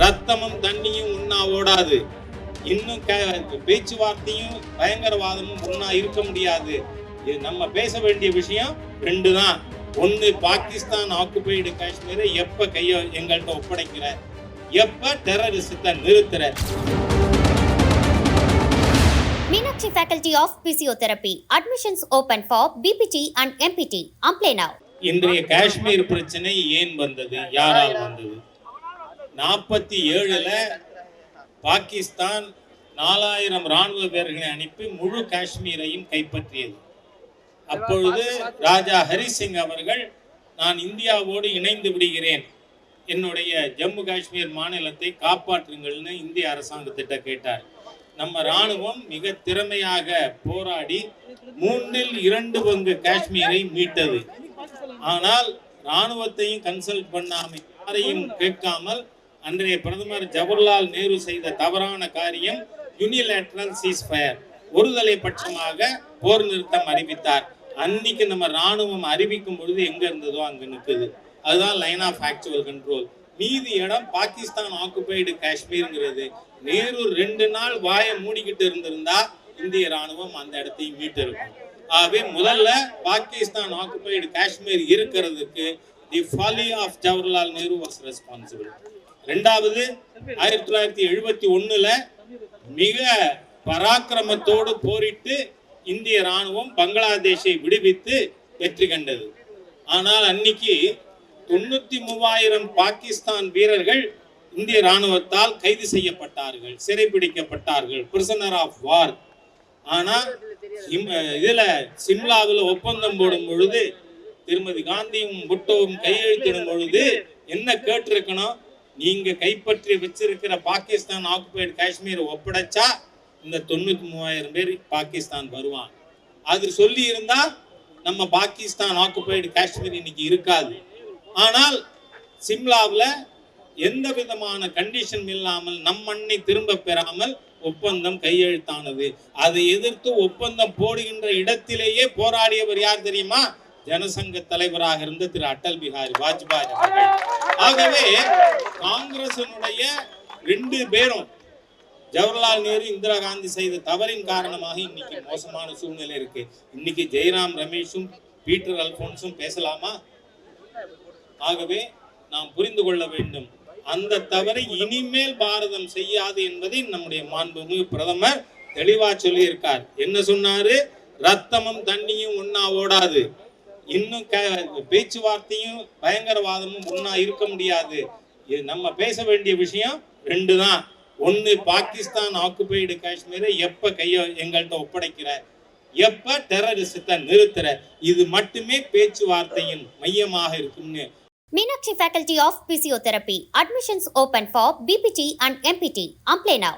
ரத்தமும் தண்ணியும் ஒன்னா ஓடாது. இன்னும் பேச்சுவார்த்தையும் பயங்கரவாதமும் ஒன்னா இருக்க முடியாது. நம்ம பேச வேண்டிய விஷயம் ரெண்டு தான். ஒன்னு, பாகிஸ்தான் ஆக்குபைடு காஷ்மீரை எப்ப எங்கள்கிட்ட ஒப்படைக்கிற, எப்ப டெரரிசத்தை நிறுத்துற. Meenakshi Faculty of Physiotherapy. Admissions open for BPT and MPT. Apply now. இன்றைய காஷ்மீர் பிரச்சனை ஏன் வந்தது, யாரால் வந்தது? 47ல பாகிஸ்தான் 4000 ராணுவ வீரர்களை அனுப்பி முழு காஷ்மீரையும் கைப்பற்றியது. அப்பொழுது ராஜா ஹரிசிங் அவர்கள், நான் இந்தியாவோடு இணைந்து விடுகிறேன், என்னுடைய ஜம்மு காஷ்மீர் மாநிலத்தை காப்பாற்றுங்கள்னு இந்திய அரசாங்கத்திட்ட கேட்டார். நம்ம ராணுவம் மிக திறமையாக போராடி 2/3 காஷ்மீரை மீட்டது. ஆனால் ராணுவத்தையும் கன்சல்ட் பண்ணாமல், யாரையும் கேட்காமல் அன்றைய பிரதமர் ஜவஹர்லால் நேரு செய்த தவறான காரியம் யூனிலேட்டரல் சீஸ்ஃபயர், ஒருதலை பட்சமாக போர் நிறுத்தம் அறிவித்தார். அன்னைக்கு நம்ம ராணுவம் அறிவிக்கும் பொழுது எங்க இருந்ததோ அங்க நிற்குது. அதுதான் லைன் ஆஃப் ஆக்சுவல் கண்ட்ரோல். மீதி இடம் பாகிஸ்தான் ஆக்குபைடு காஷ்மீர்ங்கிறது. நேரு 2 நாள் வாயை மூடிக்கிட்டு இருந்திருந்தா இந்திய ராணுவம் அந்த இடத்தையும் மீட்டு இருக்கும். ஆகவே முதல்ல பாகிஸ்தான் ஆக்குபைடு காஷ்மீர் இருக்கிறதுக்கு the folly of Jawaharlal Nehru was responsible. ரெண்டாவது, 1971ல மிக பராக்கிரமத்தோடு போரிட்டு இந்திய ராணுவம் பங்களாதேஷை விடுவித்து வெற்றி கண்டது. ஆனால் அன்னைக்கு 93,000 பாகிஸ்தான் வீரர்கள் இந்திய ராணுவத்தால் கைது செய்யப்பட்டார்கள், சிறைபிடிக்கப்பட்டார்கள், பிரிசனர் ஆஃப் வார். ஆனா இதுல சிம்லாவில் ஒப்பந்தம் போடும் பொழுது திருமதி காந்தியும் புட்டோவும் கையெழுத்திடும் பொழுது என்ன கேட்டிருக்கணும்? நீங்க கைப்பற்றி வச்சிருக்கிற பாகிஸ்தான் ஆக்குபைடு காஷ்மீர் ஒப்படைச்சா இந்த 93,000 பேர் பாகிஸ்தான் வருவான். அது சொல்லி இருந்தா நம்ம பாகிஸ்தான் ஆக்குபைடு காஷ்மீர் இன்னைக்கு இருக்காது. ஆனால் சிம்லாவில் எந்த விதமான கண்டிஷன் இல்லாமல் நம் மண்ணை திரும்ப பெறாமல் ஒப்பந்தம் கையெழுத்தானது. அதை எதிர்த்து ஒப்பந்தம் போடுகின்ற இடத்திலேயே போராடியவர் யார் தெரியுமா? ஜனசங்க தலைவராக இருந்த திரு அடல் பிஹாரி வாஜ்பாய் அவர்கள். ஆகவே காங்கிரசினுடைய 2 பேரும், ஜவஹர்லால் நேரு, இந்திரா காந்தி செய்த தவறின் காரணமாக இன்னைக்கு மோசமான சூழ்நிலை இருக்கு. இன்னைக்கு ஜெயராம் ரமேஷும் பீட்டர் அல்போன்ஸும் பேசலாமா? ஆகவே நாம் புரிந்து கொள்ள வேண்டும், அந்த தவறை இனிமேல் பாரதம் செய்யாது என்பதை நம்முடைய மாண்புமிகு பிரதமர் தெளிவா சொல்லி இருக்கார். என்ன சொன்னாரு? ரத்தமும் தண்ணியும் ஒன்னா ஓடாது. இன்னும் பேச்சுவார்த்தையும் பயங்கரவாதமும் ஒன்னா இருக்க முடியாது. நம்ம பேச வேண்டிய விஷயம் 2 தான். ஒன்னு, பாகிஸ்தான் ஆக்குபைடு காஷ்மீரை எப்ப எங்கள்கிட்ட ஒப்படைக்கிற, எப்ப டெரரிசத்தை நிறுத்துற. இது மட்டுமே பேச்சுவார்த்தையின் மையமாக இருக்கும்னு. Meenakshi Faculty of Physiotherapy. Admissions open for BPT and MPT. Apply now.